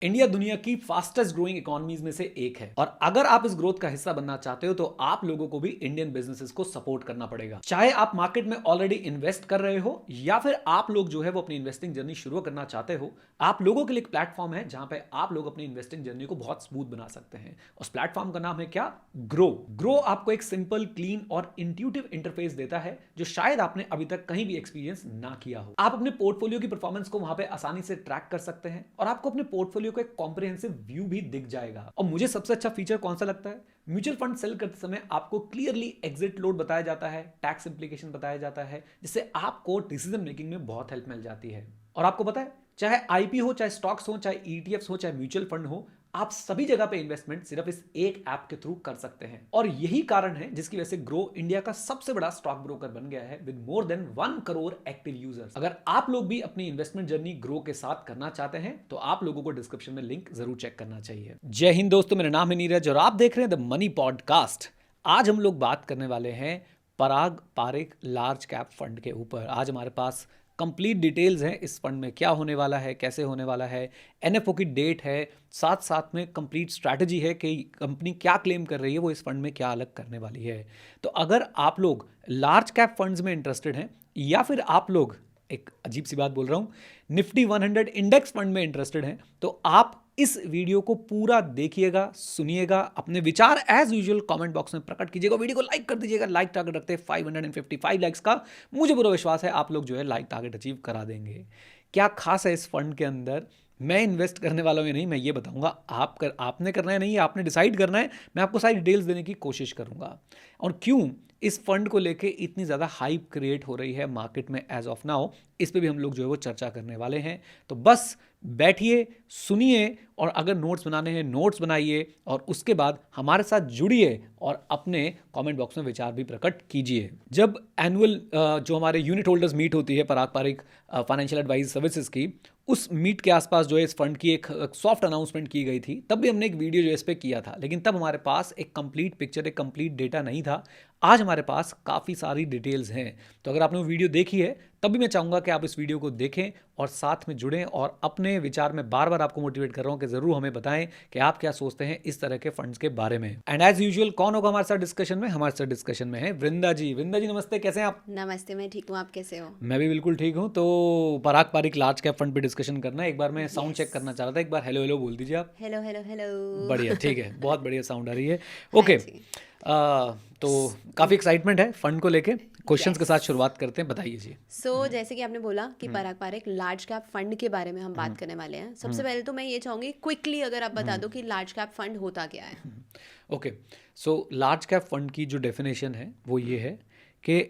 India दुनिया की fastest growing economies में से एक है और अगर आप इस ग्रोथ का हिस्सा बनना चाहते हो तो आप लोगों को भी इंडियन बिजनेसेस को सपोर्ट करना पड़ेगा। चाहे आप मार्केट में ऑलरेडी इन्वेस्ट कर रहे हो या फिर आप लोग जो है वो अपनी इन्वेस्टिंग जर्नी शुरू करना चाहते हो, आप लोगों के लिए एक प्लेटफॉर्म है जहां पे आप लोग अपनी इन्वेस्टिंग जर्नी को बहुत स्मूथ बना सकते हैं। उस प्लेटफॉर्म का नाम है क्या? ग्रो आपको एक सिंपल, क्लीन और इंट्यूटिव इंटरफेस देता है जो शायद आपने अभी तक कहीं भी एक्सपीरियंस ना किया हो। आप अपने पोर्टफोलियो की परफॉर्मेंस को वहां पे आसानी से ट्रैक कर सकते हैं और आपको अपने पोर्टफोलियो को एक कॉम्प्रिहेंसिव व्यू भी दिख जाएगा। और मुझे सबसे अच्छा फीचर कौन सा लगता है? म्यूचुअल फंड सेल करते समय आपको क्लियरली एग्जिट लोड बताया जाता है, टैक्स इंप्लीकेशन बताया जाता है, जिससे आपको डिसीजन मेकिंग में बहुत हेल्प मिल जाती है। और आपको पता है, चाहे आईपी हो, चाहे स्टॉक्स हो, चाहे ईटीएफ्स हो, चाहे म्यूचुअल फंड हो, आप सभी जगह पे इन्वेस्टमेंट सिर्फ इस एक ऐप के थ्रू कर सकते हैं। और यही कारण है जिसकी वजह से ग्रो इंडिया का सबसे बड़ा स्टॉक ब्रोकर बन गया है with more than 1 crore active users. अगर आप लोग भी अपनी इन्वेस्टमेंट जर्नी ग्रो के साथ करना चाहते हैं तो आप लोगों को डिस्क्रिप्शन में लिंक जरूर चेक करना चाहिए। जय हिंद दोस्तों, मेरा नाम है नीरज और आप देख रहे हैं द मनी पॉडकास्ट। आज हम लोग बात करने वाले हैं पराग पारेख लार्ज कैप फंड के ऊपर। आज हमारे पास कंप्लीट डिटेल्स हैं इस फंड में, क्या होने वाला है, कैसे होने वाला है, एनएफओ की डेट है, साथ साथ में कंप्लीट स्ट्रैटेजी है कि कंपनी क्या क्लेम कर रही है, वो इस फंड में क्या अलग करने वाली है। तो अगर आप लोग लार्ज कैप फंड्स में इंटरेस्टेड हैं या फिर आप लोग, एक अजीब सी बात बोल रहा हूँ, निफ्टी 100 इंडेक्स फंड में इंटरेस्टेड हैं, तो आप इस वीडियो को पूरा देखिएगा, सुनिएगा, अपने विचार एज यूजुअल कमेंट बॉक्स में प्रकट कीजिएगा, वीडियो को लाइक कर दीजिएगा। लाइक टारगेट रखते हैं 555 लाइक्स का। मुझे पूरा विश्वास है आप लोग जो है लाइक टारगेट अचीव करा देंगे। क्या खास है इस फंड के अंदर, मैं इन्वेस्ट करने वाला हूँ या नहीं, मैं ये बताऊंगा। आपने करना है नहीं, आपने डिसाइड करना है। मैं आपको सारी डिटेल्स देने की कोशिश करूंगा। और क्यों इस फंड को लेके इतनी ज़्यादा हाइप क्रिएट हो रही है मार्केट में एज ऑफ नाउ, इस पे भी हम लोग जो है वो चर्चा करने वाले हैं। तो बस बैठिए, सुनिए, और अगर नोट्स बनाने हैं नोट्स बनाइए और उसके बाद हमारे साथ जुड़िए और अपने कमेंट बॉक्स में विचार भी प्रकट कीजिए। जब एनुअल जो हमारे यूनिट होल्डर्स मीट होती है पराग पारेख फाइनेंशियल एडवाइस सर्विसेज की, उस मीट के आसपास जो है इस फंड की एक सॉफ्ट अनाउंसमेंट की गई थी। तब भी हमने एक वीडियो जो है इस पर किया था, लेकिन तब हमारे पास एक कंप्लीट पिक्चर, एक कंप्लीट डेटा नहीं था। आज हमारे पास काफ़ी सारी डिटेल्स हैं। तो अगर आपने वो वीडियो देखी है तब भी मैं चाहूँगा कि आप इस वीडियो को देखें और साथ में जुड़ें और अपने विचार में बार बार आपको मोटिवेट कर रहा हूँ कि ज़रूर हमें बताएं कि आप क्या सोचते हैं इस तरह के फंड्स के बारे में। एंड एज यूजुअल कौन होगा हमारे साथ डिस्कशन में? हमारे साथ डिस्कशन में है वृंदा जी। वृंदा जी नमस्ते, कैसे हैं आप? नमस्ते, मैं ठीक हूँ। आप कैसे हो? मैं भी बिल्कुल ठीक हूँ। तो पराग पारिक लार्ज कैप फंड पे डिस्कशन करना है। एक बार मैं साउंड यस। चेक करना चाह रहा था, एक बार हेलो हेलो बोल दीजिए आप। Hello hello hello. बढ़िया, ठीक है, बहुत बढ़िया साउंड आ रही है। हाँ ओके। जी। तो काफ़ी एक्साइटमेंट है फंड को लेके। क्वेश्चंस के यस। साथ शुरुआत करते हैं, बताइए जी। जैसे कि आपने बोला कि पराग पारेख लार्ज कैप फंड के बारे में हम बात करने वाले हैं। सबसे पहले तो मैं ये चाहूँगी क्विकली अगर आप बता दो कि लार्ज कैप फंड होता क्या है। Okay, so large cap fund की जो डेफिनेशन है वो ये है कि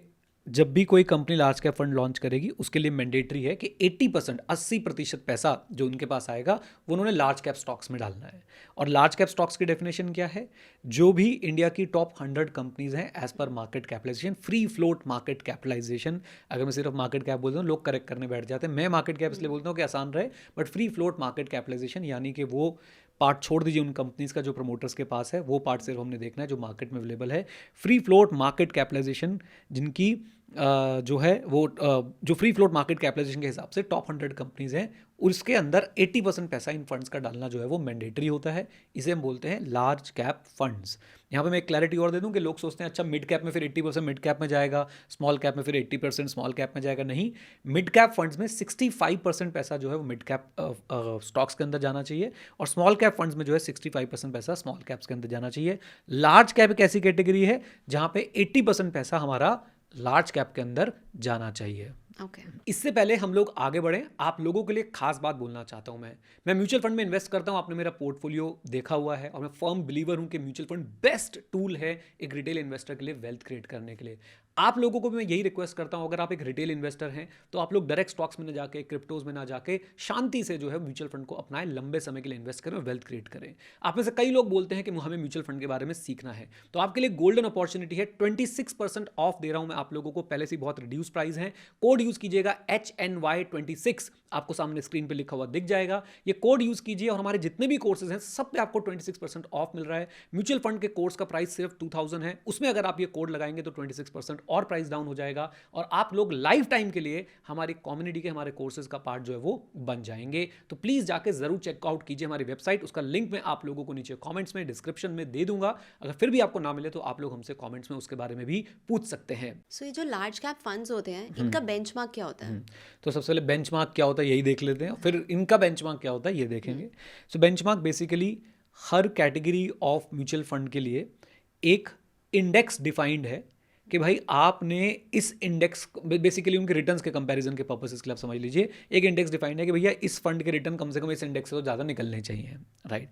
जब भी कोई company large cap fund launch करेगी उसके लिए मैंडेटरी है कि 80%, 80% पैसा जो उनके पास आएगा वो उन्होंने लार्ज कैप स्टॉक्स में डालना है। और लार्ज कैप स्टॉक्स की डेफिनेशन क्या है? जो भी इंडिया की टॉप 100 कंपनीज हैं as per market capitalization, free float market capitalization. अगर मैं सिर्फ मार्केट कैप बोलता हूँ लोग करेक्ट करने बैठ जाते हैं, मैं मार्केट कैप इसलिए बोलता हूँ कि आसान रहे, but free float market capitalization यानी कि वो पार्ट छोड़ दीजिए उन कंपनीज का जो प्रमोटर्स के पास है, वो पार्ट सिर्फ हमने देखना है जो मार्केट में अवेलेबल है। फ्री फ्लोट मार्केट कैपिटलाइजेशन जिनकी जो है वो जो फ्री फ्लोट मार्केट कैपिटलाइजेशन के हिसाब से टॉप 100 कंपनीज हैं, उसके अंदर 80% पैसा इन फंड्स का डालना जो है वो मैंडेटरी होता है। इसे हम बोलते हैं लार्ज कैप फंड्स। यहाँ पे मैं एक क्लैरिटी और दे दूं कि लोग सोचते हैं अच्छा मिड कैप में फिर 80% मिड कैप में जाएगा, स्मॉल कैप में फिर 80% स्मॉल कैप में जाएगा। नहीं, मिड कैप फंड्स में 65% पैसा जो है वो मिड कैप स्टॉक्स के अंदर जाना चाहिए और स्मॉल कैप फंड्स में जो है 65% पैसा स्मॉल कैप्स के अंदर जाना चाहिए। लार्ज कैप एक ऐसी कैटेगरी है जहाँ पे 80% पैसा हमारा लार्ज कैप के अंदर जाना चाहिए। ओके। इससे पहले हम लोग आगे बढ़ें, आप लोगों के लिए खास बात बोलना चाहता हूं। मैं म्यूचुअल फंड में इन्वेस्ट करता हूं, आपने मेरा पोर्टफोलियो देखा हुआ है और मैं फर्म बिलीवर हूं कि म्यूचुअल फंड बेस्ट टूल है एक रिटेल इन्वेस्टर के लिए वेल्थ क्रिएट करने के लिए। आप लोगों को भी मैं यही रिक्वेस्ट करता हूं, अगर आप एक रिटेल इन्वेस्टर हैं तो आप लोग डायरेक्ट स्टॉक्स में ना जाके, क्रिप्टोज में ना जाके, शांति से जो है म्यूचुअल फंड को अपनाएं, लंबे समय के लिए इन्वेस्ट करें और वेल्थ क्रिएट करें। आप में से कई लोग बोलते हैं कि हमें म्यूचुअल फंड के बारे में सीखना है, तो आपके लिए गोल्डन अपॉर्चुनिटी है। 26% ऑफ दे रहा हूं मैं आप लोगों को, पहले से बहुत रिड्यूस प्राइस है। कोड यूज कीजिएगा HNY26, आपको सामने स्क्रीन पे लिखा हुआ दिख जाएगा। ये कोड यूज कीजिए और हमारे जितने भी कोर्सेज हैं सब पे आपको 26% ऑफ मिल रहा है। म्यूचुअल फंड के कोर्स का प्राइस सिर्फ 2000 है, उसमें अगर आप ये कोड लगाएंगे तो 26% और प्राइस डाउन हो जाएगा और आप लोग लाइफ टाइम के लिए हमारी कम्युनिटी के, हमारे कोर्सेज का पार्ट जो है वो बन जाएंगे। तो प्लीज़ जाके ज़रूर चेकआउट कीजिए हमारी वेबसाइट, उसका लिंक मैं आप लोगों को नीचे कॉमेंट्स में, डिस्क्रिप्शन में दे दूंगा। अगर फिर भी आपको ना मिले तो आप लोग हमसे कॉमेंट्स में उसके बारे में भी पूछ सकते हैं। सो ये जो लार्ज कैप फंड्स होते हैं, इनका बेंचमार्क क्या होता है? तो सबसे पहले बेंचमार्क क्या होता है यही देख लेते हैं, फिर इनका बेंचमार्क क्या होता है ये देखेंगे। सो बेंचमार्क बेसिकली हर कैटेगरी ऑफ म्यूचुअल फंड के लिए एक इंडेक्स डिफाइंड है कि भाई आपने इस इंडेक्स, बेसिकली उनके रिटर्न्स के कंपैरिजन के पर्पसेस के लिए आप समझ लीजिए, एक इंडेक्स डिफाइंड है कि भैया इस फंड के रिटर्न कम से कम इस इंडेक्स से तो ज़्यादा निकलने चाहिए, राइट।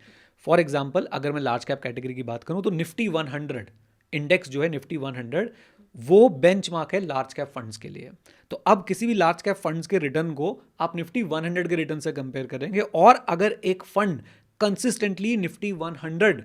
फॉर एग्जांपल अगर मैं लार्ज कैप कैटेगरी की बात करूं तो निफ्टी 100 इंडेक्स जो है, निफ्टी 100 वो बेंचमार्क है लार्ज कैप फंड्स के लिए। तो अब किसी भी लार्ज कैप फंड्स के रिटर्न को आप निफ्टी 100 के रिटर्न से कंपेयर करेंगे, और अगर एक फंड कंसिस्टेंटली निफ्टी 100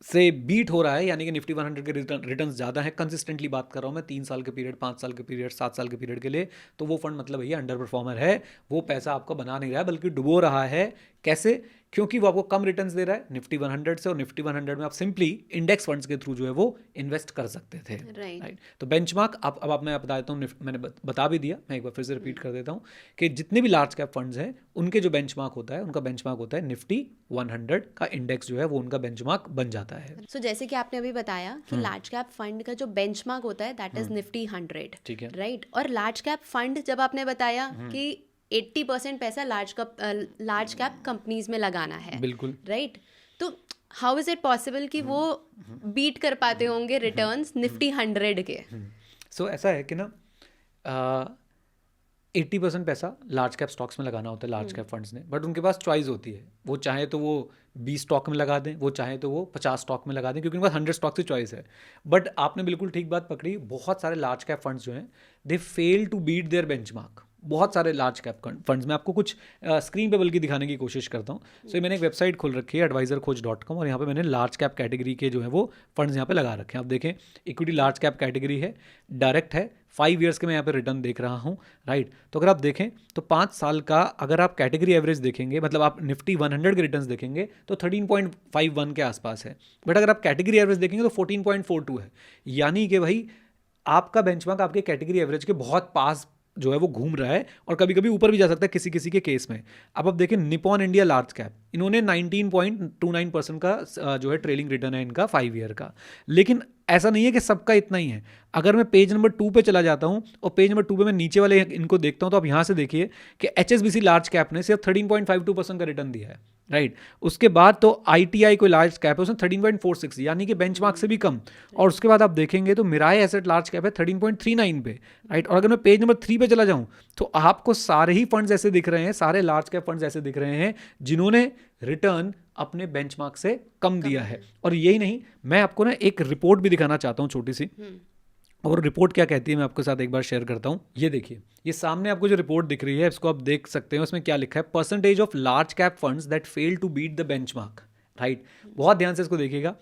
से बीट हो रहा है, यानी कि निफ्टी 100 के रिटर्न्स ज़्यादा है, कंसिस्टेंटली बात कर रहा हूँ मैं 3 साल के पीरियड, 5 साल के पीरियड, 7 साल के पीरियड के लिए, तो वो फंड मतलब भैया अंडर परफॉर्मर है, वो पैसा आपका बना नहीं रहा है बल्कि डुबो रहा है। कैसे? क्योंकि वो आपको कम रिटर्न्स दे रहा है निफ्टी 100 से, और निफ्टी 100 में आप सिंपली इंडेक्स फंड्स के थ्रू जो है वो इन्वेस्ट कर सकते थे, राइट। तो बेंचमार्क अब मैं बता देता हूँ, मैंने बता भी दिया, मैं एक बार फिर से रिपीट कर देता हूँ कि जितने भी लार्ज कैप फंड्स हैं उनके जो बेंचमार्क होता है, उनका बेंचमार्क होता है निफ्टी 100 का इंडेक्स जो है वो उनका बेंचमार्क बन जाता है। सो जैसे कि आपने अभी बताया कि लार्ज कैप फंड का जो बेंचमार्क होता है दैट इज निफ्टी 100, ठीक है, राइट। और लार्ज कैप फंड जब आपने बताया कि 80% पैसा लार्ज कैप कंपनीज में लगाना है, बिल्कुल, राइट। तो हाउ इज इट पॉसिबल कि वो बीट कर पाते होंगे रिटर्न्स निफ्टी 100 के? सो ऐसा है कि ना 80% पैसा लार्ज कैप स्टॉक्स में लगाना होता है लार्ज कैप फंड्स ने, बट उनके पास चॉइस होती है, वो चाहे तो वो 20 स्टॉक में लगा दें, वो चाहे तो वो 50 स्टॉक में लगा दें, क्योंकि उनके पास 100 स्टॉक से चॉइस है। बट आपने बिल्कुल ठीक बात पकड़ी, बहुत सारे लार्ज कैप फंड्स जो हैं they fail to beat their benchmark. बहुत सारे लार्ज कैप फंड्स, मैं आपको कुछ स्क्रीन पे बल्कि दिखाने की कोशिश करता हूँ। सो मैंने एक वेबसाइट खोल रखी है advisorcoach.com, और यहाँ पे मैंने लार्ज कैप कैटेगरी के जो है वो फंड्स यहाँ पे लगा रखे हैं। आप देखें, इक्विटी लार्ज कैप कैटेगरी है, डायरेक्ट है, 5 ईयर्स के मैं यहाँ पे रिटर्न देख रहा हूँ, राइट। तो अगर आप देखें तो 5 साल का अगर आप कैटेगरी एवरेज देखेंगे, मतलब आप निफ्टी 100 के रिटर्न्स देखेंगे तो 13.51 के आसपास है, बट अगर आप कैटेगरी एवरेज देखेंगे तो 14.42 है, यानी कि भाई आपका बेंचमार्क आपके कैटेगरी एवरेज के बहुत पास जो है वो घूम रहा है, और कभी कभी ऊपर भी जा सकता है किसी किसी के केस में। अब आप देखें निपॉन इंडिया लार्ज कैप, इन्होंने 19.29% का जो है ट्रेलिंग रिटर्न है इनका 5 ईयर का। लेकिन ऐसा नहीं है कि सबका इतना ही है। अगर मैं पेज नंबर 2 पे चला जाता हूं और पेज नंबर 2 पे मैं नीचे वाले इनको देखता हूं, तो आप यहां से देखिए कि HSBC लार्ज कैप ने सिर्फ 13.52% का रिटर्न दिया है, राइट। उसके बाद तो ITI कोई लार्ज कैप है, उसने 13.46, यानी कि बेंचमार्क से भी कम। और उसके बाद आप देखेंगे तो मिराई एसेट लार्ज कैप है 13.39 पे, राइट। और अगर मैं पेज नंबर 3 पे चला जाऊं तो आपको सारे ही फंड्स ऐसे दिख रहे हैं, सारे लार्ज कैप फंड्स ऐसे दिख रहे हैं जिन्होंने रिटर्न अपने बेंचमार्क से कम दिया है। और यही नहीं, मैं आपको ना एक रिपोर्ट भी दिखाना चाहता हूँ छोटी सी, और रिपोर्ट क्या कहती है मैं आपके साथ एक बार शेयर करता हूँ। ये देखिए, ये सामने आपको जो रिपोर्ट दिख रही है इसको आप देख सकते हैं, उसमें क्या लिखा है, percentage of large cap funds that fail to beat the benchmark, right. बहुत ध्यान से इसको देखिएगा।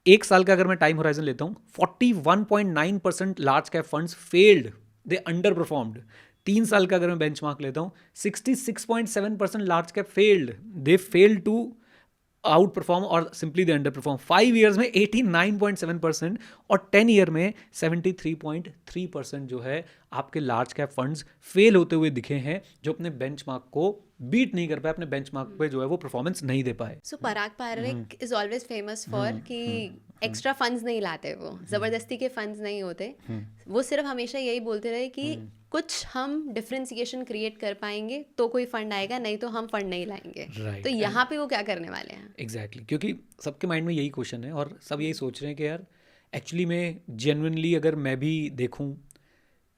एक साल का अगर मैं टाइम होराइजन लेता हूँ, 41.9% large cap funds failed, they underperformed. 3 साल का अगर मैं बेंचमार्क लेता हूँ, 66.7% large cap failed, they fail to outperform और simply they underperform. 5 years में 89.7% और 10 ईयर में 73.3% जो है आपके लार्ज कैप फंड्स फेल होते हुए दिखे हैं, जो अपने बेंचमार्क को बीट नहीं कर पाए, अपने बेंचमार्क पे जो है वो परफॉर्मेंस नहीं दे पाए। So Parag Parekh is always famous for कि एक्स्ट्रा फंड्स नहीं लाते, वो जबरदस्ती के फंड्स नहीं होते, वो सिर्फ हमेशा यही बोलते रहे कि कुछ हम डिफरेंशिएशन क्रिएट कर पाएंगे तो कोई फंड आएगा, नहीं तो हम फंड नहीं लाएंगे, right. तो यहाँ पे वो क्या करने वाले हैं? एग्जैक्टली, क्योंकि सबके माइंड में यही क्वेश्चन है और सब यही सोच रहे हैं कि यार एक्चुअली में जेन्युइनली अगर मैं भी देखूं,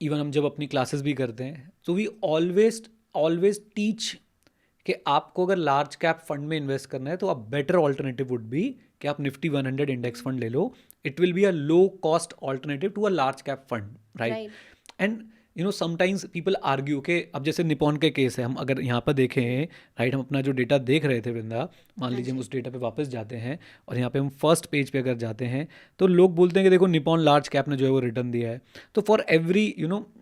इवन हम जब अपनी क्लासेस भी करते हैं तो वी ऑलवेज टीच कि आपको अगर लार्ज कैप फंड में इन्वेस्ट करना है तो आप बेटर ऑल्टरनेटिव वुड बी कि आप निफ्टी 100 इंडेक्स फंड ले लो। It will be a low cost alternative to a large cap fund, right. And you know sometimes people argue के, अब जैसे निपॉन के केस है, हम अगर यहाँ पर देखें, राइट, हम अपना जो डेटा देख रहे थे वृंदा, मान लीजिए हम उस डेटा पे वापस जाते हैं और यहाँ पे हम फर्स्ट पेज पे अगर जाते हैं तो लोग बोलते हैं कि देखो निपॉन लार्ज कैप ने जो है वो रिटर्न दिया है। तो फॉर एवरी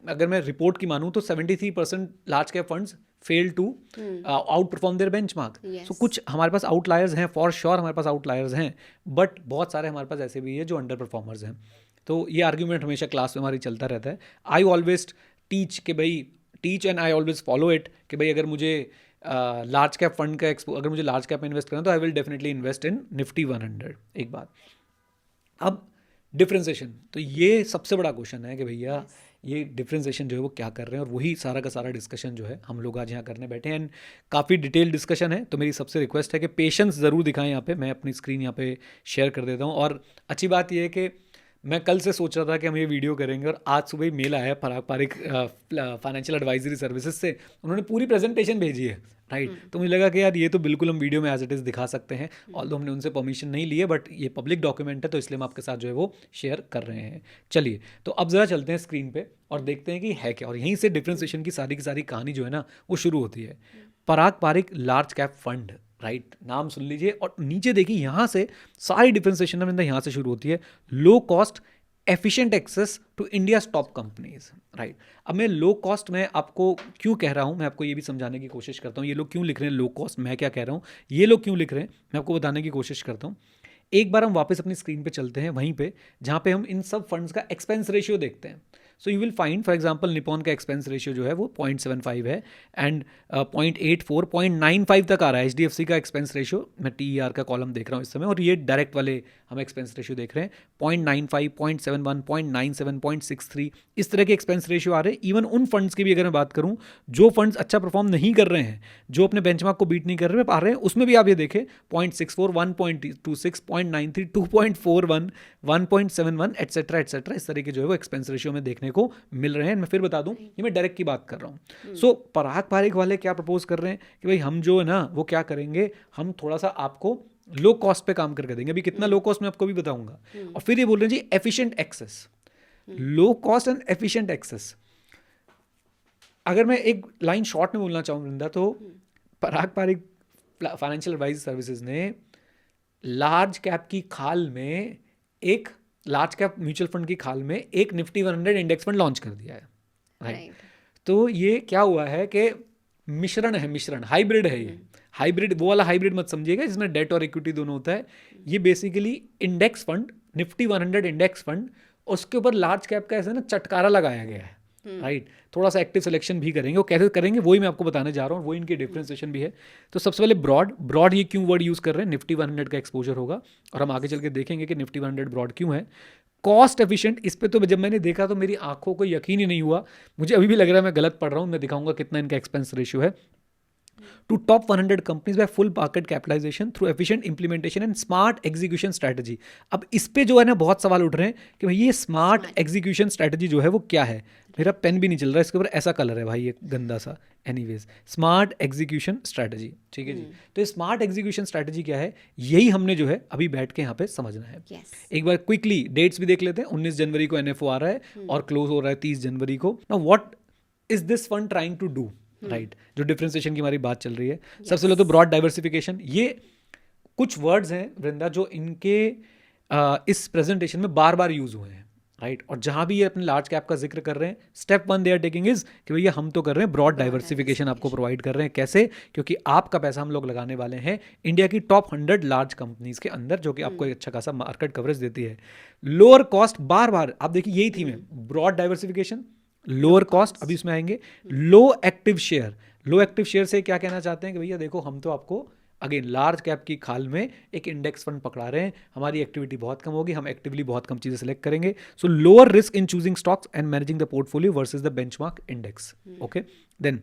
अगर मैं रिपोर्ट की मानूँ तो 73% large cap funds fail to outperform their benchmark. So कुछ हमारे पास आउटलायर्स हैं, फॉर श्योर हमारे पास आउटलायर्स हैं, बट बहुत सारे हमारे पास ऐसे भी है जो अंडर परफॉर्मर्स हैं। तो ये आर्ग्यूमेंट हमेशा क्लास में हमारी चलता रहता है. आई ऑलवेज टीच कि भाई teach and I always follow it कि भाई अगर मुझे लार्ज कैप फंड का अगर मुझे लार्ज कैप में इन्वेस्ट करना तो I will definitely invest in Nifty 100. एक बात. अब डिफ्रेंसिएशन, तो ये सबसे बड़ा क्वेश्चन है कि भैया ये डिफ्रेंसिएशन जो है वो क्या कर रहे हैं, और वही सारा का सारा डिस्कशन जो है हम लोग आज यहाँ करने बैठे हैं. एंड काफ़ी डिटेल डिस्कशन है, तो मेरी सबसे रिक्वेस्ट है कि पेशेंस ज़रूर दिखाएं. यहाँ पे मैं अपनी स्क्रीन यहाँ पे शेयर कर देता हूँ. और अच्छी बात ये है कि मैं कल से सोच रहा था कि हम ये वीडियो करेंगे, और आज सुबह ही मेल आया है Parag Pareek financial advisory services से. उन्होंने पूरी प्रेजेंटेशन भेजी है, राइट. तो मुझे लगा कि यार ये तो बिल्कुल हम वीडियो में एज इट इज़ दिखा सकते हैं, ऑल्दो हमने उनसे परमिशन नहीं ली है, बट ये पब्लिक डॉक्यूमेंट है तो इसलिए हम आपके साथ जो है वो शेयर कर रहे हैं. चलिए, तो अब ज़रा चलते हैं स्क्रीन पे और देखते हैं कि है क्या, और यहीं से डिफ्रेंसिएशन की सारी कहानी जो है ना वो शुरू होती है. Parag Parikh large cap fund, right, नाम सुन लीजिए, और नीचे देखिए यहाँ से सारी डिफ्रेंसिएशन में यहाँ से शुरू होती है. Low cost efficient access to India top companies, right. अब मैं लो कॉस्ट में आपको क्यों कह रहा हूँ, मैं आपको ये भी समझाने की कोशिश करता हूँ. ये लोग क्यों लिख रहे हैं लो कॉस्ट, मैं क्या कह रहा हूँ, ये लोग क्यों लिख रहे हैं, मैं आपको बताने की कोशिश करता हूँ. एक बार हम वापस अपनी स्क्रीन पे चलते हैं, वहीं पे जहाँ पे हम इन सब फंड्स का एक्सपेंस रेशियो देखते हैं. So you will find for example Nippon का एक्सपेंस रेशियो जो है वो 0.75 है, एंड 0.84 0.95 तक आ रहा है. एचडीएफसी का एक्सपेंस रेशियो, मैं टीईआर का कॉलम देख रहा हूँ इस समय, और ये डायरेक्ट वाले हम एक्सपेंस रेशियो देख रहे हैं. 0.95 0.71 0.97 0.63 इस तरह के एक्सपेंस रेशियो आ रहे हैं. इवन उन फंड्स की भी अगर मैं बात करूँ जो फंड्स अच्छा परफॉर्म नहीं कर रहे हैं, जो अपने बेंचमार्क को बीट नहीं कर रहे आ रहे हैं, उसमें भी आप ये देखें 0.64 1.26 0.93 2.41 1.71 एटसेट्रा एटसेट्रा इस तरह के जो है वो एक्सपेंस रेशियो में देखने को मिल रहे हैं. मैं फिर बता दूं, ये मैं डायरेक्ट की बात कर रहा हूं. सो पराग पारिक वाले क्या प्रपोज कर रहे हैं कि भाई हम जो है ना वो क्या करेंगे, हम थोड़ा सा आपको लो कॉस्ट पे काम करके देंगे. अभी कितना लो कॉस्ट मैं आपको भी बताऊंगा. और फिर ये बोल रहे हैं जी efficient access, low cost and efficient access. अगर मैं एक लाइन शॉर्ट में बोलना चाहूँ वृंदा, तो पराग पारिक फाइनेंशियल एडवाइजरी सर्विसेज ने लार्ज कैप की खाल में एक लार्ज कैप म्यूचुअल फंड की खाल में एक निफ्टी 100 इंडेक्स फंड लॉन्च कर दिया है, राइट. तो ये क्या हुआ है कि मिश्रण है, मिश्रण हाइब्रिड है. ये हाइब्रिड, वो वाला हाइब्रिड मत समझिएगा जिसमें डेट और इक्विटी दोनों होता है. ये basically index fund, Nifty 100 index fund, उसके ऊपर लार्ज कैप का ऐसा ना चटकारा लगाया गया है, राइट. थोड़ा सा एक्टिव सिलेक्शन भी करेंगे, वो कैसे करेंगे वही मैं आपको बताने जा रहा हूँ, वो इनकी डिफ्रेंसिएशन भी है. तो सबसे पहले ब्रॉड ये क्यों वर्ड यूज़ कर रहे हैं, निफ्टी 100 का एक्सपोजर होगा, और हम आगे चल के देखेंगे कि निफ्टी 100 ब्रॉड क्यों है. कॉस्ट एफिशिएंट, इस पे तो जब मैंने देखा तो मेरी आंखों को यकीन ही नहीं हुआ. मुझे अभी भी लग रहा है मैं गलत पढ़ रहा हूँ. मैं दिखाऊंगा कितना इनका एक्सपेंस रेशियो है. To top 100 companies by full market capitalization through efficient implementation and smart execution strategy. अब इस पे जो है ना बहुत सवाल उठ रहे हैं कि भाई ये स्मार्ट एग्जीक्यूशन स्ट्रैटेजी जो है वो क्या है. मेरा पेन भी नहीं चल रहा, इसके ऊपर ऐसा कलर है भाई, ये गंदा सा. एनीवेज, स्मार्ट एग्जीक्यूशन स्ट्रैटेजी, ठीक है जी. तो ये स्मार्ट एग्जीक्यूशन स्ट्रैटेजी क्या है, यही हमने जो है अभी बैठ के यहाँ पे समझना है. एक बार क्विकली डेट्स भी देख लेते हैं. 19 जनवरी को एनएफओ आ रहा है और क्लोज हो रहा है 30 जनवरी को. Now what is this fund trying to do, right. जो डिफ्रेंसिएशन की हमारी बात चल रही है, सबसे पहले तो ब्रॉड डाइवर्सिफिकेशन. ये कुछ वर्ड्स हैं वृंदा जो इनके इस प्रेजेंटेशन में बार बार यूज हुए हैं, राइट. और जहां भी ये अपने लार्ज कैप का जिक्र कर रहे हैं, step 1 they are taking is कि भैया हम तो कर रहे हैं ब्रॉड डाइवर्सिफिकेशन आपको प्रोवाइड कर रहे हैं. कैसे? क्योंकि आपका पैसा हम लोग लगाने वाले हैं इंडिया की टॉप 100 लार्ज कंपनीज के अंदर, जो कि आपको एक अच्छा खासा मार्केट कवरेज देती है. लोअर कॉस्ट, बार बार आप देखिए यही थीम है, ब्रॉड डाइवर्सिफिकेशन, लोअर कॉस्ट, अभी इसमें आएंगे. लो एक्टिव शेयर, लो एक्टिव शेयर से क्या कहना चाहते हैं कि भैया देखो हम तो आपको अगेन लार्ज कैप की खाल में एक इंडेक्स फंड पकड़ा रहे हैं, हमारी एक्टिविटी बहुत कम होगी, हम एक्टिवली बहुत कम चीजें सेलेक्ट करेंगे. So lower risk in choosing stocks and managing the portfolio versus the benchmark index. Okay, then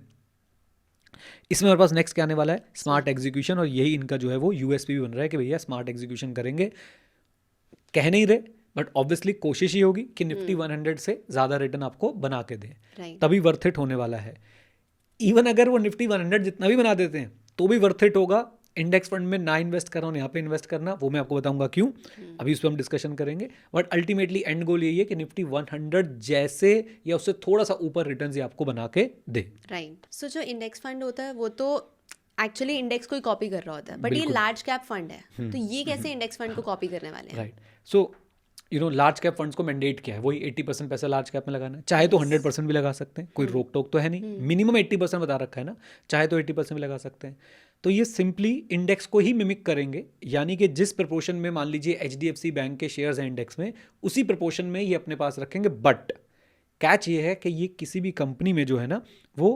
इसमें हमारे पास नेक्स्ट क्या आने वाला है, स्मार्ट एग्जीक्यूशन. और यही इनका जो है वो यूएसपी भी बन रहा है कि भैया स्मार्ट एग्जीक्यूशन करेंगे. कह नहीं रहे, बट ऑब्वियसली कोशिश ही होगी कि निफ्टी 100 से ज़्यादा रिटर्न आपको बना के दें, तभी वर्थ इट होने वाला है. इवन अगर वो निफ्टी 100 जितना भी बना देते हैं तो भी वर्थ इट होगा. इंडेक्स फंड में ना इन्वेस्ट कर रहा हूँ, यहाँ पे इन्वेस्ट करना, वो मैं आपको बताऊंगा क्यों, अभी उस पर हम डिस्कशन करेंगे. बट अल्टीमेटली एंड गोल यही है कि निफ्टी 100 जैसे या उससे थोड़ा सा ऊपर रिटर्न ये आपको बना के दे, राइट. सो जो इंडेक्स फंड होता है वो तो एक्चुअली इंडेक्स को ही कॉपी कर रहा होता है, बट ये लार्ज कैप फंड है, तो ये कैसे इंडेक्स फंड को कॉपी करने वाले हैं, right. So you know large cap funds को मैंडेट किया है, वही 80% पैसा लार्ज कैप में लगाना है. चाहे तो 100% भी लगा सकते हैं, कोई रोक टोक तो है नहीं. मिनिमम 80% बता रखा है ना, चाहे तो 80% भी लगा सकते हैं. तो ये सिंपली इंडेक्स को ही मिमिक करेंगे, यानी कि जिस प्रपोर्शन में मान लीजिए HDFC बैंक के शेयर्स हैं इंडेक्स में, उसी प्रपोर्शन में ये अपने पास रखेंगे। बट कैच ये है कि ये किसी भी कंपनी में जो है ना वो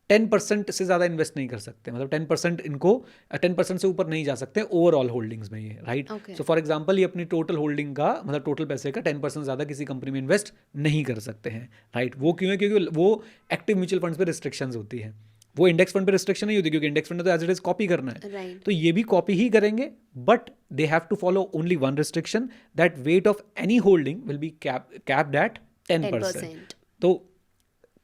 10% से ज़्यादा इन्वेस्ट नहीं कर सकते, मतलब 10% इनको 10% से ऊपर नहीं जा सकते ओवरऑल होल्डिंग्स में ये, राइट। सो फॉर एग्जांपल ये अपनी टोटल होल्डिंग का मतलब टोटल पैसे का 10% ज़्यादा किसी कंपनी में इन्वेस्ट नहीं कर सकते हैं, राइट। वो क्यों है? क्योंकि वो एक्टिव म्यूचुअल फंड्स पे रिस्ट्रिक्शंस होती है, वो इंडेक्स फंड पे रिस्ट्रिक्शन नहीं होती, क्योंकि इंडेक्स फंड तो एज इट इज कॉपी करना है। तो ये भी कॉपी ही करेंगे, but they have to follow only one restriction, that weight of any holding will be capped at 10%। तो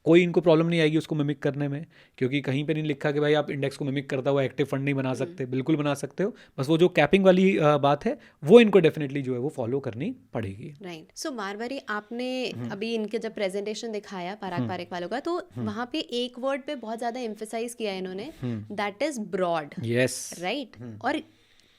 कोई इनको प्रॉब्लम नहीं आएगी उसको मिमिक करने में, क्योंकि कहीं पे नहीं लिखा कि भाई आप इंडेक्स को मिमिक करता हुआ एक्टिव फंड नहीं बना सकते, बिल्कुल बना सकते हो। बस वो जो कैपिंग वाली बात है वो इनको डेफिनेटली जो है वो फॉलो करनी पड़ेगी, राइट। सो मारवारी, आपने अभी इनके जब प्रेजेंटेशन दिखाया पराग पारेख वालों का, तो वहाँ पे एक वर्ड पे बहुत ज्यादा एम्फेसाइज किया है इन्होंने, that is broad, yes, right. और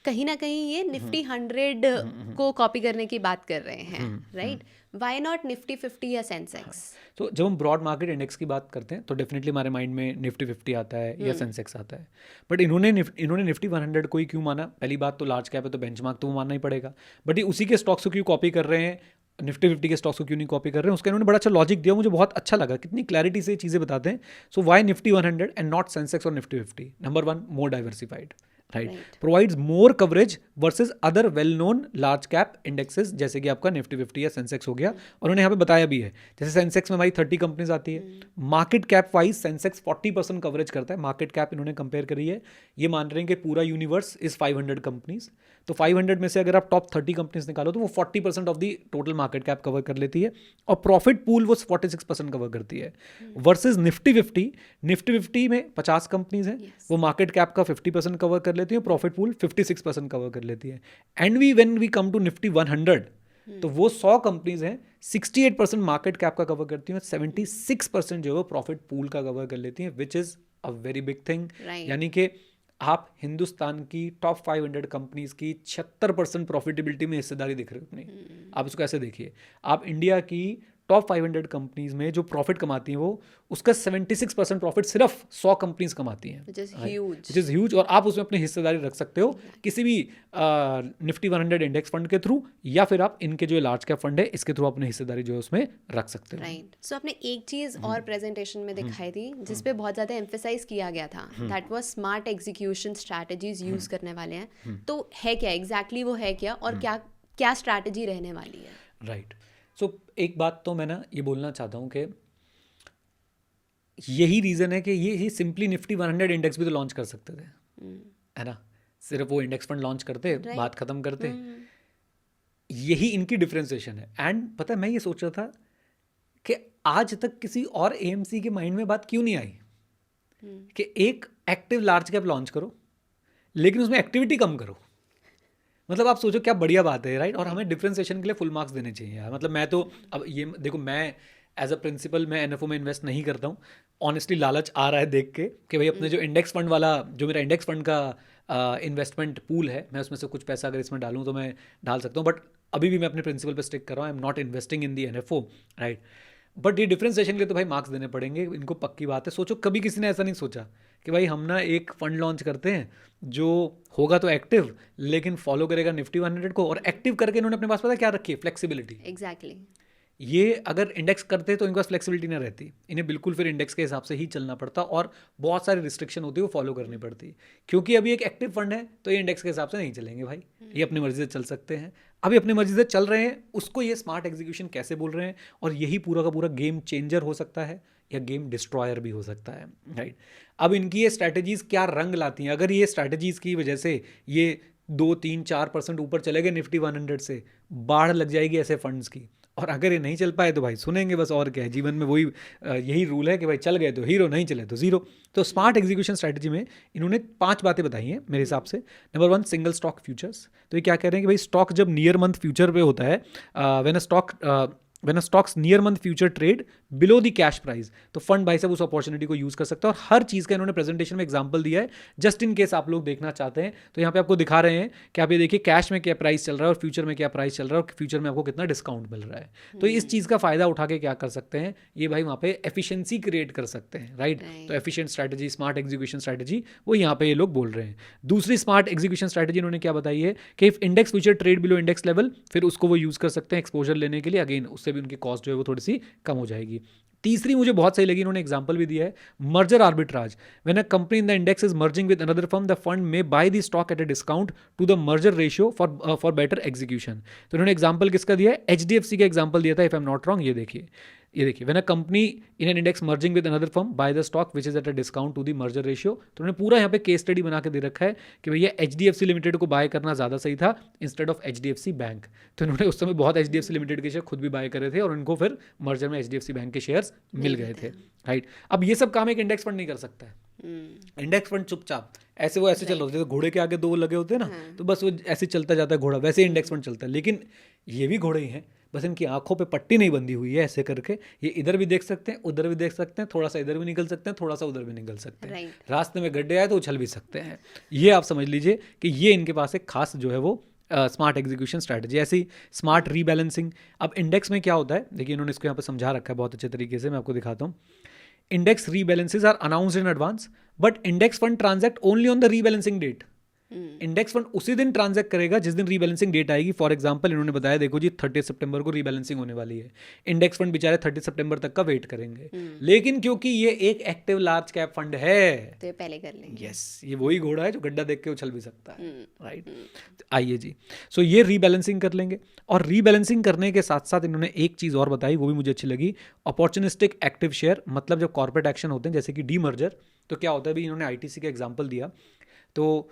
कहीं ना कहीं ये निफ्टी 100 को कॉपी करने की बात कर रहे हैं, राइट। वाई नॉट निफ्टी 50 या सेंसेक्स? तो जब हम ब्रॉड मार्केट इंडेक्स की बात करते हैं तो डेफिनेटली हमारे माइंड में निफ्टी 50 आता है या सेंसेक्स आता है, बट इन्होंने निफ्टी 100 को ही क्यों माना? पहली बात तो लार्ज कैप है तो बेंचमार्क तो वो मानना ही पड़ेगा, बट ये उसी के स्टॉक्स को क्यों कॉपी कर रहे हैं, निफ्टी 50 के स्टॉक्स को क्यों नहीं कॉपी कर रहे हैं? उसका इन्होंने बड़ा अच्छा लॉजिक दिया, मुझे बहुत अच्छा लगा, कितनी क्लैरिटी से चीज़ें बताते हैं। So why Nifty 100 and not Sensex और Nifty 50? Number 1, more diversified, right, provides more coverage versus other well known large cap indexes, जैसे कि आपका निफ्टी 50 या सेंसेक्स हो गया। और उन्होंने यहाँ पे बताया भी है, जैसे सेंसेक्स में हमारी 30 कंपनीज आती है, market cap wise Sensex 40% coverage करता है। मार्केट कैप इन्होंने कंपेयर करी है, ये मान रहे हैं कि पूरा यूनिवर्स इज 500 कंपनीज, तो 500 में से अगर आप टॉप 30 कंपनीज निकालो तो वो 40% of the total market cap cover कर लेती है, और प्रॉफिट पूल वो 46% कवर करती है। वर्सेज निफ्टी 50 में 50 कंपनीज हैं, वो मार्केट कैप का 50% कवर कर लेती है, प्रॉफिट पूल 56% कवर कर लेती है। And when we come to Nifty 100, तो वो 100 कंपनीज हैं, 68% मार्केट कैप का कवर करती हैं, 76% जो है प्रॉफिट पूल का कवर कर लेती हैं, which is a very big thing. यानी कि आप हिंदुस्तान की टॉप 500 कंपनीज की 76% प्रॉफिटेबिलिटी में हिस्सेदारी दिख रहे हो अपनी। आप इसको ऐसे देखिए, आप इंडिया की टॉप 500 कंपनीज में जो प्रॉफिट कमाती हैं वो उसका 76% प्रॉफिट सिर्फ 100 कंपनीज कमाती हैं, which is huge। और आप उसमें अपनी हिस्सेदारी रख सकते हो किसी भी निफ्टी 100 इंडेक्स फंड के थ्रू, या फिर आप इनके जो लार्ज कैप फंड है इसके थ्रू अपनी हिस्सेदारी जो है उसमें रख सकते हो, राइट। सो आपने एक चीज और प्रेजेंटेशन में दिखाई थी जिसपे बहुत ज्यादा एम्फेसाइज किया गया था, that was smart execution strategies use करने वाले हैं। तो है क्या एग्जैक्टली वो है क्या, और क्या स्ट्रैटेजी रहने वाली है? राइट। सो एक बात तो मैं ना ये बोलना चाहता हूँ कि यही रीज़न है कि ये सिंपली निफ्टी 100 इंडेक्स भी तो लॉन्च कर सकते थे, है ना। सिर्फ वो इंडेक्स फंड लॉन्च करते, बात खत्म करते। यही इनकी डिफरेंशिएशन है। एंड पता है, मैं ये सोच रहा था कि आज तक किसी और एएमसी के माइंड में बात क्यों नहीं आई कि एक एक्टिव लार्ज कैप लॉन्च करो लेकिन उसमें एक्टिविटी कम करो। मतलब आप सोचो क्या बढ़िया बात है, राइट। और हमें डिफरेंशिएशन के लिए फुल मार्क्स देने चाहिए यार। मतलब मैं तो अब ये देखो, मैं एज अ प्रिंसिपल मैं एनएफओ में इन्वेस्ट नहीं करता हूँ। ऑनेस्टली लालच आ रहा है देख के कि भाई अपने जो इंडेक्स फंड वाला, जो मेरा इंडेक्स फंड का इन्वेस्टमेंट पूल है, मैं उसमें से कुछ पैसा अगर इसमें डालूँ तो मैं डाल सकता हूँ, बट अभी भी मैं अपने प्रिंसिपल पे स्टिक कर रहा हूँ। आई am not investing in the NFO, right. But ये डिफरेंशिएशन के लिए तो भाई मार्क्स देने पड़ेंगे इनको, पक्की बात है। सोचो कभी किसी ने ऐसा नहीं सोचा कि भाई हम ना एक फंड लॉन्च करते हैं जो होगा तो एक्टिव लेकिन फॉलो करेगा निफ्टी 100 को, और एक्टिव करके इन्होंने अपने पास पता क्या रखी है? फ्लेक्सिबिलिटी। एग्जैक्टली। ये अगर इंडेक्स करते तो इनके पास फ्लेक्सिबिलिटी ना रहती, इन्हें बिल्कुल फिर इंडेक्स के हिसाब से ही चलना पड़ता, और बहुत सारी रिस्ट्रिक्शन होती है वो फॉलो करनी पड़ती। क्योंकि अभी एक एक्टिव फंड है तो ये इंडेक्स के हिसाब से नहीं चलेंगे भाई, ये अपनी मर्जी से चल सकते हैं। अभी अपनी मर्जी से चल रहे हैं, उसको ये स्मार्ट एग्जीक्यूशन कैसे बोल रहे हैं, और यही पूरा का पूरा गेम चेंजर हो सकता है या गेम डिस्ट्रॉयर भी हो सकता है, राइट। अब इनकी ये स्ट्रैटेजीज क्या रंग लाती हैं? अगर ये स्ट्रैटेजीज की वजह से ये 2-3-4% ऊपर चले गए निफ्टी 100 से, बाढ़ लग जाएगी ऐसे फंड्स की। और अगर ये नहीं चल पाए तो भाई सुनेंगे बस, और क्या है जीवन में, वही यही रूल है कि भाई चल गए तो हीरो, नहीं चले तो जीरो। तो स्मार्ट एग्जीक्यूशन स्ट्रैटेजी में इन्होंने 5 बातें बताई हैं मेरे हिसाब से। Number 1, single stock futures. तो ये क्या कह रहे हैं कि भाई स्टॉक जब नियर मंथ फ्यूचर पे होता है, when a stock when a stocks near month future trade below the cash price, तो फंड भाई साहब उस अपॉर्चुनिटी को यूज कर सकता है। और हर चीज का इन्होंने प्रेजेंटेशन में एग्जांपल दिया है, जस्ट इन केस आप लोग देखना चाहते हैं तो यहाँ पे आपको दिखा रहे हैं कि आप ये देखिए कैश में क्या प्राइस चल रहा है और फ्यूचर में क्या प्राइस चल रहा है और फ्यूचर में आपको कितना डिस्काउंट मिल रहा है। तो इस चीज का फायदा उठा के क्या कर सकते हैं, ये भाई वहाँ पे एफिशिएंसी क्रिएट कर सकते हैं, राइट। तो efficient strategy, smart execution strategy, वो यहाँ पे ये लोग बोल रहे हैं। दूसरी स्मार्ट एग्जीक्यूशन स्ट्रैटेजी इन्होंने क्या बताई है कि if index future trade below index level, फिर उसको वो यूज कर सकते हैं एक्सपोजर लेने के लिए, अगेन उससे भी उनकी कॉस्ट जो है वो थोड़ी सी कम हो जाएगी। तीसरी मुझे बहुत सही लगी, इन्होंने एग्जांपल भी दिया है, merger arbitrage. When a company in the index is merging with another firm, the fund may buy the stock at a discount to the merger ratio for better execution. तो इन्होंने एग्जांपल किसका दिया है, HDFC का example दिया था, if I am not wrong. ये देखिए when a company in an index merging with another firm buy the stock which is at a discount to the merger ratio. तो उन्होंने पूरा यहाँ पे केस स्टडी बना के दे रखा है कि भैया एचडीएफसी लिमिटेड को बाय करना ज़्यादा सही था इंस्टेड ऑफ एचडीएफसी बैंक। तो इन्होंने उस समय बहुत एचडीएफसी लिमिटेड के शेयर खुद भी बाय करे थे और उनको फिर मर्जर में एचडीएफसी बैंक के शेयर्स मिल गए थे, राइट। अब ये सब काम एक इंडेक्स फंड नहीं कर सकता है। इंडेक्स फंड चुपचाप ऐसे वो ऐसे चल रहा होता है, जैसे घोड़े के आगे दो लगे होते हैं ना, तो बस वो ऐसे चलता जाता है घोड़ा, वैसे इंडेक्स फंड चलता है। लेकिन ये भी घोड़े ही हैं, बस इनकी आंखों पे पट्टी नहीं बंधी हुई है ऐसे करके, ये इधर भी देख सकते हैं, उधर भी देख सकते हैं, थोड़ा सा इधर भी निकल सकते हैं, थोड़ा सा उधर भी निकल सकते हैं, रास्ते में गड्ढे आए तो उछल भी सकते हैं। ये आप समझ लीजिए कि ये इनके पास एक खास जो है वो स्मार्ट एग्जीक्यूशन स्ट्रैटेजी। ऐसी स्मार्ट रीबैलेंसिंग। अब इंडेक्स में क्या होता है, देखिए इन्होंने इसको यहाँ पे समझा रखा है बहुत अच्छे तरीके से, मैं आपको दिखाता हूँ। Index rebalances are announced in advance but index fund transact only on the rebalancing date. Index fund उसी दिन ट्रांजैक्ट करेगा जिस दिन रीबैलेंसिंग डेट आएगी। फॉर एग्जांपल इन्होंने बताया, देखो जी 30 सितंबर को रीबैलेंसिंग होने वाली है, इंडेक्स फंड बेचारे 30 सितंबर तक का वेट करेंगे। लेकिन क्योंकि ये एक एक्टिव लार्ज कैप फंड है तो ये पहले कर लेंगे। यस, ये वही घोड़ा है जो गड्ढा देख के उछल भी सकता है, राइट। आइए जी, सो ये रीबैलेंसिंग कर लेंगे। और रीबैलेंसिंग करने के साथ साथ इन्होंने एक चीज और बताई, वो भी मुझे अच्छी लगी, अपॉर्चुनिस्टिक एक्टिव शेयर। मतलब जब कॉर्पोरेट एक्शन होते हैं जैसे कि डीमर्जर, तो क्या होता है, भी इन्होंने आईटीसी का एग्जांपल दिया। तो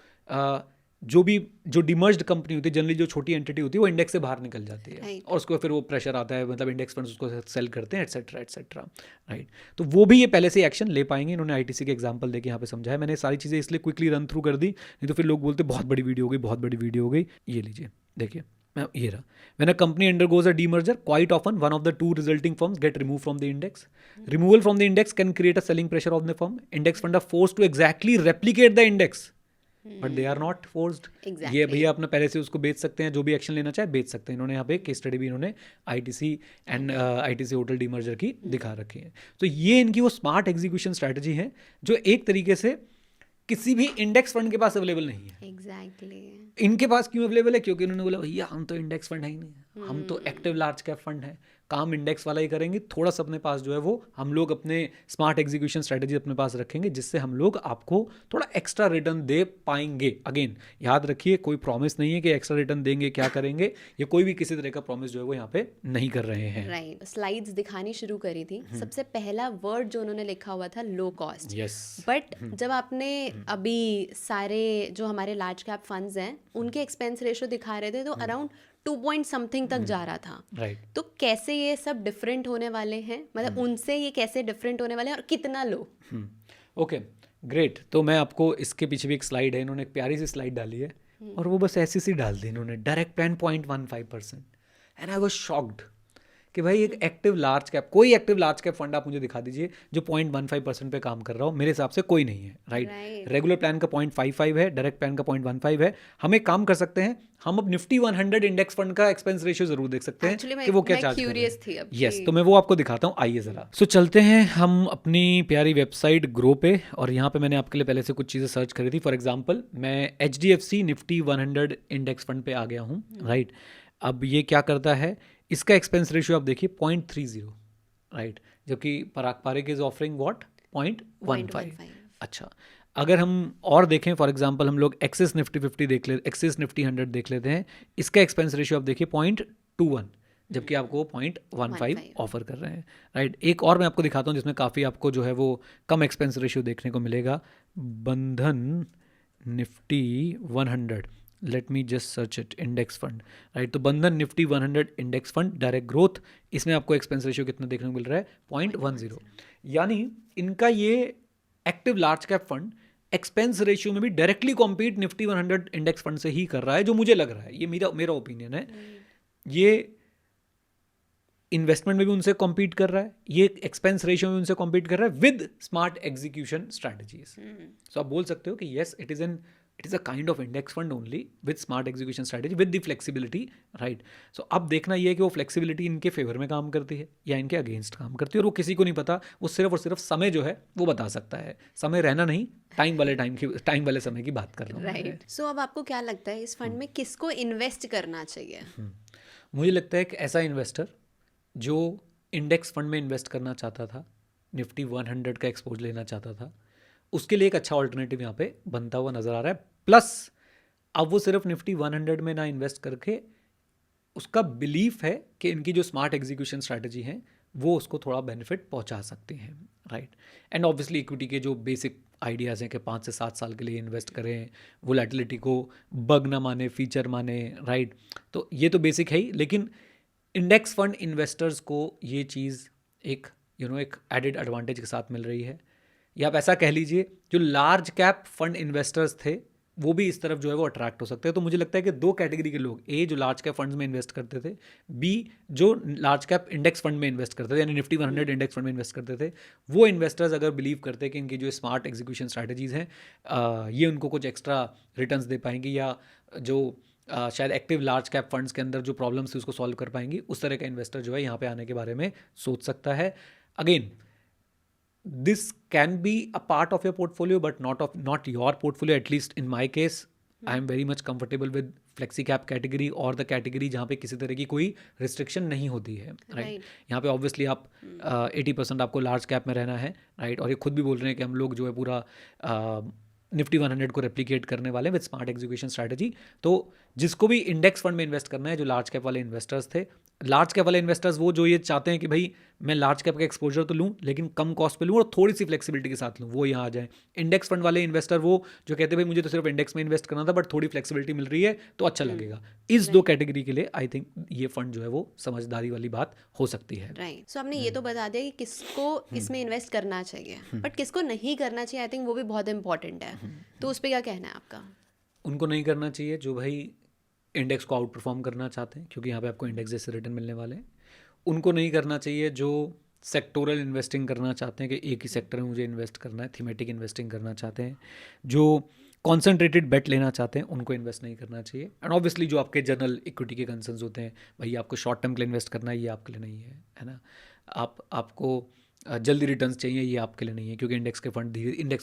जो डिमर्ज्ड कंपनी होती है, जनरली जो छोटी एंटिटी होती है, वो इंडेक्स से बाहर निकल जाती है और उसको फिर वो प्रेशर आता है, मतलब इंडेक्स फंड्स उसको सेल करते हैं, एटसेट्रा एटसेट्रा, राइट। तो वो भी ये पहले से एक्शन ले पाएंगे। इन्होंने आईटीसी के एग्जांपल देके यहाँ पे समझाया। मैंने सारी चीज़ें इसलिए क्विकली रन थ्रू कर दी, नहीं तो फिर लोग बोलते बहुत बड़ी वीडियो हो गई, बहुत बड़ी वीडियो हो गई। ये लीजिए, देखिए ये रहा। When a company undergoes a demerger, quite often one of the two resulting firms get removed from the index. Removal from the index can create a selling pressure on the firm. Index fund are forced to exactly replicate the index, but they are not forced. ये भैया अपना पहले से उसको बेच सकते हैं, जो भी एक्शन लेना चाहे बेच सकते हैं। इन्होंने यहाँ पे केस स्टडी भी इन्होंने ITC and ITC hotel demerger की दिखा रखी है। तो ये इनकी वो स्मार्ट एग्जीक्यूशन स्ट्रैटेजी है जो एक तरीके से किसी भी इंडेक्स फंड के पास अवेलेबल नहीं है। एग्जैक्टली। इनके पास क्यों अवेलेबल है, क्योंकि उन्होंने बोला भैया हम तो इंडेक्स फंड है ही नहीं, हम तो एक्टिव लार्ज कैप फंड है, काम इंडेक्स वाला ही करेंगे। थोड़ा सा अपने पास जो है वो हम लोग अपने स्मार्ट एग्जीक्यूशन स्ट्रैटेजी अपने पास रखेंगे, जिससे हम लोग आपको थोड़ा एक्स्ट्रा रिटर्न दे पाएंगे। अगेन याद रखिए, कोई प्रॉमिस नहीं है कि एक्स्ट्रा रिटर्न देंगे, क्या करेंगे, ये कोई भी किसी तरह का प्रॉमिस जो है वो यहाँ पे नहीं कर रहे हैं। राइट। स्लाइड्स दिखानी शुरू करी थी, सबसे पहला वर्ड जो उन्होंने लिखा हुआ था लो कॉस्ट। यस। बट जब आपने अभी सारे जो हमारे लार्ज कैप फंड्स हैं उनके एक्सपेंस रेशो दिखा रहे थे, तो अराउंड 2 पॉइंट समथिंग तक जा रहा था, राइट। तो कैसे ये सब डिफरेंट होने वाले हैं, मतलब उनसे ये कैसे डिफरेंट होने वाले हैं और कितना लो? Okay great. तो मैं आपको इसके पीछे भी एक स्लाइड है, इन्होंने एक प्यारी सी स्लाइड डाली है और वो बस ऐसी सी डाल दी इन्होंने, direct plan 0.15%। And I was shocked कि भाई एक एक्टिव लार्ज कैप, कोई एक्टिव लार्ज कैप फंड आप मुझे दिखा दीजिए जो 0.15% पे काम कर रहा हो। मेरे हिसाब से कोई नहीं है, राइट। रेगुलर प्लान का 0.55 है, डायरेक्ट प्लान का 0.15 है। हम एक काम कर सकते हैं, हम अब निफ्टी 100 इंडेक्स फंड का एक्सपेंस रेशियो जरूर देख सकते हैं कि वो क्या चार्ज कर रहे हैं। यस, तो मैं वो आपको दिखाता हूँ, आइए जरा। सो चलते हैं हम अपनी प्यारी वेबसाइट ग्रो पे, और यहाँ पे मैंने आपके लिए पहले से कुछ चीज़ें सर्च करी थी। फॉर एग्जाम्पल मैं HDFC निफ्टी 100 इंडेक्स फंड पे आ गया हूँ, राइट। अब ये क्या करता है, इसका एक्सपेंस रेशियो आप देखिए 0.30, राइट, जबकि पराग पारेख इज ऑफरिंग व्हाट 0.15। अच्छा, अगर हम और देखें, फॉर एग्जांपल हम लोग एक्सिस निफ्टी 50 देख ले, एक्सिस निफ्टी 100 देख लेते हैं, इसका एक्सपेंस रेशियो आप देखिए 0.21, जबकि आपको 0.15 ऑफर कर रहे हैं, राइट। एक और मैं आपको दिखाता हूँ जिसमें काफ़ी आपको जो है वो कम एक्सपेंस रेशियो देखने को मिलेगा, बंधन Nifty 100। Let me just search it, index fund, right. तो बंधन Nifty 100 index fund direct growth, इसमें आपको एक्सपेंस रेशियो कितना देखने को मिल रहा है 0.10। यानी इनका ये active large cap fund expense ratio में भी directly compete Nifty 100 index fund से ही कर रहा है, जो मुझे लग रहा है, ये मेरा ओपिनियन है। ये इन्वेस्टमेंट में भी उनसे कॉम्पीट कर रहा है, ये एक्सपेंस रेशियो में उनसे कॉम्पीट कर रहा है with smart execution strategies. So आप बोल सकते हो कि yes it is a kind of index fund only with smart execution strategy with the flexibility, right. So अब देखना ये है कि वो फ्लेक्सिबिलिटी इनके फेवर में काम करती है या इनके अगेंस्ट काम करती है, और वो किसी को नहीं पता। वो सिर्फ और सिर्फ समय जो है वो बता सकता है, समय रहना नहीं, टाइम वाले समय की बात कर रहा हूँ। राइट। सो अब आपको क्या लगता है इस फंड में किसको इन्वेस्ट करना चाहिए? मुझे लगता है कि ऐसा इन्वेस्टर जो इंडेक्स फंड में इन्वेस्ट करना चाहता था, निफ्टी 100 का एक्सपोज लेना चाहता था, उसके लिए एक अच्छा ऑल्टरनेटिव यहाँ पे बनता हुआ नजर आ रहा है। प्लस अब वो सिर्फ निफ्टी 100 में ना इन्वेस्ट करके उसका बिलीफ है कि इनकी जो स्मार्ट एग्जीक्यूशन स्ट्रैटेजी है वो उसको थोड़ा बेनिफिट पहुंचा सकती हैं, राइट। एंड ऑब्वियसली इक्विटी के जो बेसिक आइडियाज़ हैं कि 5 से 7 साल के लिए इन्वेस्ट करें, वोलेटिलिटी को बग ना माने, फीचर माने, राइट। तो ये तो बेसिक है ही, लेकिन इंडेक्स फंड इन्वेस्टर्स को ये चीज़ एक एक एडेड एडवांटेज के साथ मिल रही है। या आप ऐसा कह लीजिए जो लार्ज कैप फंड इन्वेस्टर्स थे वो भी इस तरफ जो है वो अट्रैक्ट हो सकते हैं। तो मुझे लगता है कि 2 कैटेगरी के लोग, ए जो लार्ज कैप फंड्स में इन्वेस्ट करते थे, बी जो लार्ज कैप इंडेक्स फंड में इन्वेस्ट करते थे, यानी निफ्टी 100 इंडेक्स फंड में इन्वेस्ट करते थे, वो इन्वेस्टर्स अगर बिलीव करते हैं कि इनकी जो स्मार्ट एग्जीक्यूशन स्ट्रैटेजीज़ हैं ये उनको कुछ एक्स्ट्रा रिटर्न्स दे पाएंगी, या जो शायद एक्टिव लार्ज कैप फंड्स के अंदर जो प्रॉब्लम्स थी उसको सॉल्व कर पाएंगी, उस तरह का इन्वेस्टर जो है यहाँ पे आने के बारे में सोच सकता है। Again this can be a part of your portfolio but not your portfolio, at least in my case I am very much comfortable with flexi cap category और the category जहाँ पे किसी तरह की कोई restriction नहीं होती है, right? यहाँ पे obviously आप 80% आपको large cap में रहना है, right? और ये खुद भी बोल रहे हैं कि हम लोग जो है पूरा निफ्टी 100 को रेप्लिकेट करने वाले विद स्मार्ट एग्जीक्यूशन स्ट्रैटेजी। तो जिसको भी इंडेक्स फंड में इन्वेस्ट करना है, जो लार्ज कैप वाले इन्वेस्टर्स थे, लार्ज कैप वाले इन्वेस्टर्स वो जो ये चाहते हैं कि भाई मैं लार्ज कैप का एक्सपोजर तो लूँ लेकिन कम कॉस्ट पे लूँ और थोड़ी सी फ्लेक्सिबिलिटी के साथ लूँ, वो यहाँ आ जाए। इंडेक्स फंड वाले इन्वेस्टर वो जो कहते हैं भाई मुझे तो सिर्फ इंडेक्स में इन्वेस्ट करना था बट थोड़ी फ्लेक्सिबिलिटी मिल रही है तो अच्छा लगेगा। इस 2 कैटेगरी के लिए आई थिंक ये फंड जो है वो समझदारी वाली बात हो सकती है, राइट। सो आपने ये तो बता दिया कि किसको इसमें इन्वेस्ट करना चाहिए, बट किसको नहीं करना चाहिए, आई थिंक वो भी बहुत इंपॉर्टेंट है। तो उस पर क्या कहना है आपका? उनको नहीं करना चाहिए जो भाई इंडेक्स को आउट परफॉर्म करना चाहते हैं, क्योंकि यहाँ पे आपको इंडेक्स जैसे रिटर्न मिलने वाले हैं। उनको नहीं करना चाहिए जो सेक्टोरल इन्वेस्टिंग करना चाहते हैं कि एक ही सेक्टर में मुझे इन्वेस्ट करना है, थीमेटिक इन्वेस्टिंग करना चाहते हैं, जो कॉन्सेंट्रेटेड बेट लेना चाहते हैं, उनको इन्वेस्ट नहीं करना चाहिए। एंड ऑब्वियसली जो आपके जनरल इक्विटी के कंसर्न्स होते हैं, भाई आपको शॉर्ट टर्म के लिए इन्वेस्ट करना है, ये आपके लिए नहीं है ना। आपको जल्दी रिटर्न्स चाहिए, ये आपके लिए नहीं है, क्योंकि इंडेक्स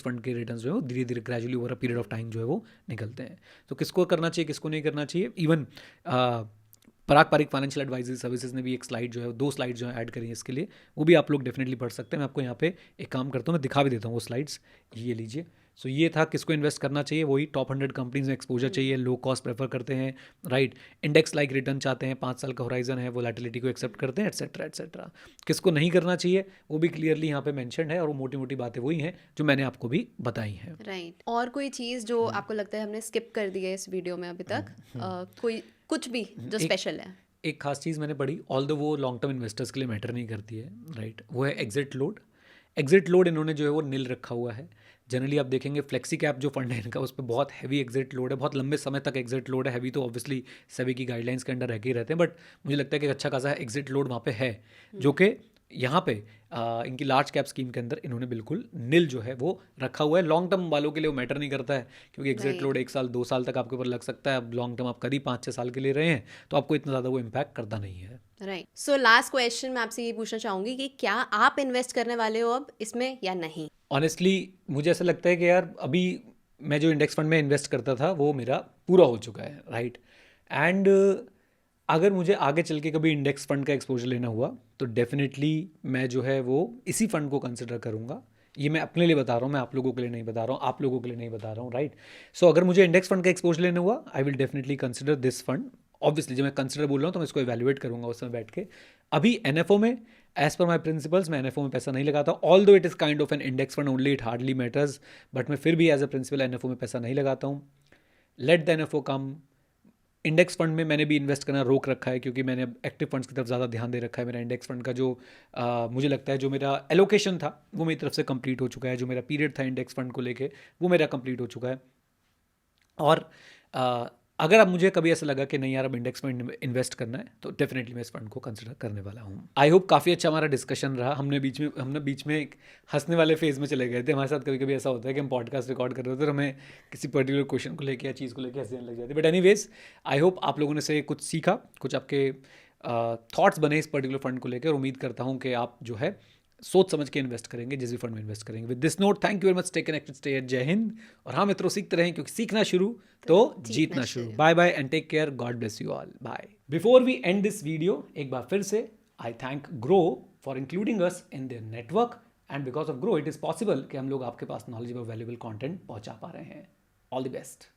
फंड के रिटर्न्स जो है वो धीरे धीरे gradually over a period of time जो है वो निकलते हैं। तो किसको करना चाहिए, किसको नहीं करना चाहिए। इवन पराग पारिक फाइनेंशियल एडवाइजरी सर्विसेज ने भी एक स्लाइड जो है, 2 स्लाइड जो है ऐड करी है इसके लिए, वो भी आप लोग डेफिनेटली पढ़ सकते हैं। मैं आपको यहाँ पे एक काम करता हूँ, मैं दिखा भी देता हूँ वो स्लाइड्स, ये लीजिए। सो ये था किसको इन्वेस्ट करना चाहिए, वही टॉप 100 कंपनीज में एक्सपोजर चाहिए, लो कॉस्ट प्रेफर करते हैं, राइट, इंडेक्स लाइक रिटर्न चाहते हैं, 5 साल का होराइजन है, वोलेटिलिटी को एक्सेप्ट करते हैं, एटसेट्रा एटसेट्रा। किसको नहीं करना चाहिए वो भी क्लियरली यहाँ पे मेंशन है, और वो मोटी मोटी बातें वही हैं जो मैंने आपको भी बताई हैं, राइट। और कोई चीज़ जो आपको लगता है हमने स्किप कर दी है इस वीडियो में अभी तक, कोई कुछ भी जो स्पेशल है? एक खास चीज़ मैंने पढ़ी, ऑल्दो वो लॉन्ग टर्म इन्वेस्टर्स के लिए मैटर नहीं करती है, राइट, वो है एग्जिट लोड। एग्जिट लोड इन्होंने जो है वो नील रखा हुआ है। जनरली आप देखेंगे फ्लेक्सी कैप जो फंड है इनका, उस पर बहुत हैवी एग्जिट लोड है, बहुत लंबे समय तक एग्जिट लोड है। हैवी तो ऑब्वियसली सभी की गाइडलाइंस के अंडर रह के ही रहते हैं, बट मुझे लगता है कि अच्छा खासा एग्जिट लोड वहाँ पे है, जो कि यहाँ पे इनकी लार्ज कैप स्कीम के अंदर इन्होंने बिल्कुल नील जो है वो रखा हुआ है। लॉन्ग टर्म वालों के लिए वो मैटर नहीं करता है, क्योंकि एग्जिट लोड 1 साल 2 साल तक आपके ऊपर लग सकता है। अब लॉन्ग टर्म आप करीब 5-6 साल के लिए रहे हैं तो आपको इतना ज़्यादा वो इम्पैक्ट करता नहीं है, राइट। सो लास्ट क्वेश्चन मैं आपसे ये पूछना चाहूँगी कि क्या आप इन्वेस्ट करने वाले हो अब इसमें या नहीं? ऑनेस्टली मुझे ऐसा लगता है कि यार अभी मैं जो इंडेक्स फंड में इन्वेस्ट करता था वो मेरा पूरा हो चुका है, राइट। एंड अगर मुझे आगे चल के कभी इंडेक्स फंड का एक्सपोजर लेना हुआ तो डेफिनेटली मैं जो है वो इसी फंड को कंसिडर करूँगा। ये मैं अपने लिए बता रहा हूँ, मैं आप लोगों के लिए नहीं बता रहा हूँ, आप लोगों के लिए नहीं बता रहा हूँ, राइट। सो अगर मुझे इंडेक्स फंड का एक्सपोजर लेना हुआ I will definitely consider this fund. Obviously जब मैं कंसिडर बोल रहा हूँ तो मैं इसको इवैल्यूएट करूँगा उस समय बैठ के। अभी एनएफओ में एज पर माई प्रिंसिपल्स मैं एनएफओ में पैसा नहीं लगाता, although it is kind of an index fund only, it hardly matters, but मैं फिर भी एज अ प्रिंसिपल एनएफओ में पैसा नहीं लगाता हूँ। Let the NFO come. Index fund में मैंने भी इन्वेस्ट करना रोक रखा है, क्योंकि मैंने एक्टिव फंड्स की तरफ ज़्यादा ध्यान दे रखा है। मेरा इंडेक्स फंड का जो मुझे लगता है जो मेरा एलोकेशन था वो मेरी तरफ से कंप्लीट हो चुका है, जो मेरा पीरियड था इंडेक्स फंड को लेके वो मेरा कंप्लीट हो चुका है। और अगर अब मुझे कभी ऐसा लगा कि नहीं यार अब इंडेक्स में इन्वेस्ट करना है तो डेफिनेटली मैं इस फंड को कंसिडर करने वाला हूँ। आई होप काफ़ी अच्छा हमारा डिस्कशन रहा। हमने बीच में एक हंसने वाले फेज में चले गए थे। हमारे साथ कभी कभी ऐसा होता है कि हम पॉडकास्ट रिकॉर्ड कर रहे होते हैं और हमें किसी पर्टिकुलर क्वेश्चन को लेकर या चीज़ को लेकर हंसने लग जाती है। बट एनीवेज आई होप आप लोगों ने से कुछ सीखा, कुछ आपके थॉट्स बने इस पर्टिकुलर फंड को लेकर। उम्मीद करता हूँ कि आप जो है सोच समझ के इन्वेस्ट करेंगे जिस भी फंड में इन्वेस्ट करेंगे। With this note, thank you very much, stay connected, stay जय हिंद। और हाँ मित्रों, सीखते रहें क्योंकि सीखना शुरू तो जीतना शुरू। Bye bye and take care, God bless you all, bye. Before we end this video, एक बार फिर से I thank Groww for including us in their network, and because of Groww it is possible कि हम लोग आपके पास knowledgeable valuable content पहुंचा पा रहे हैं। All the best.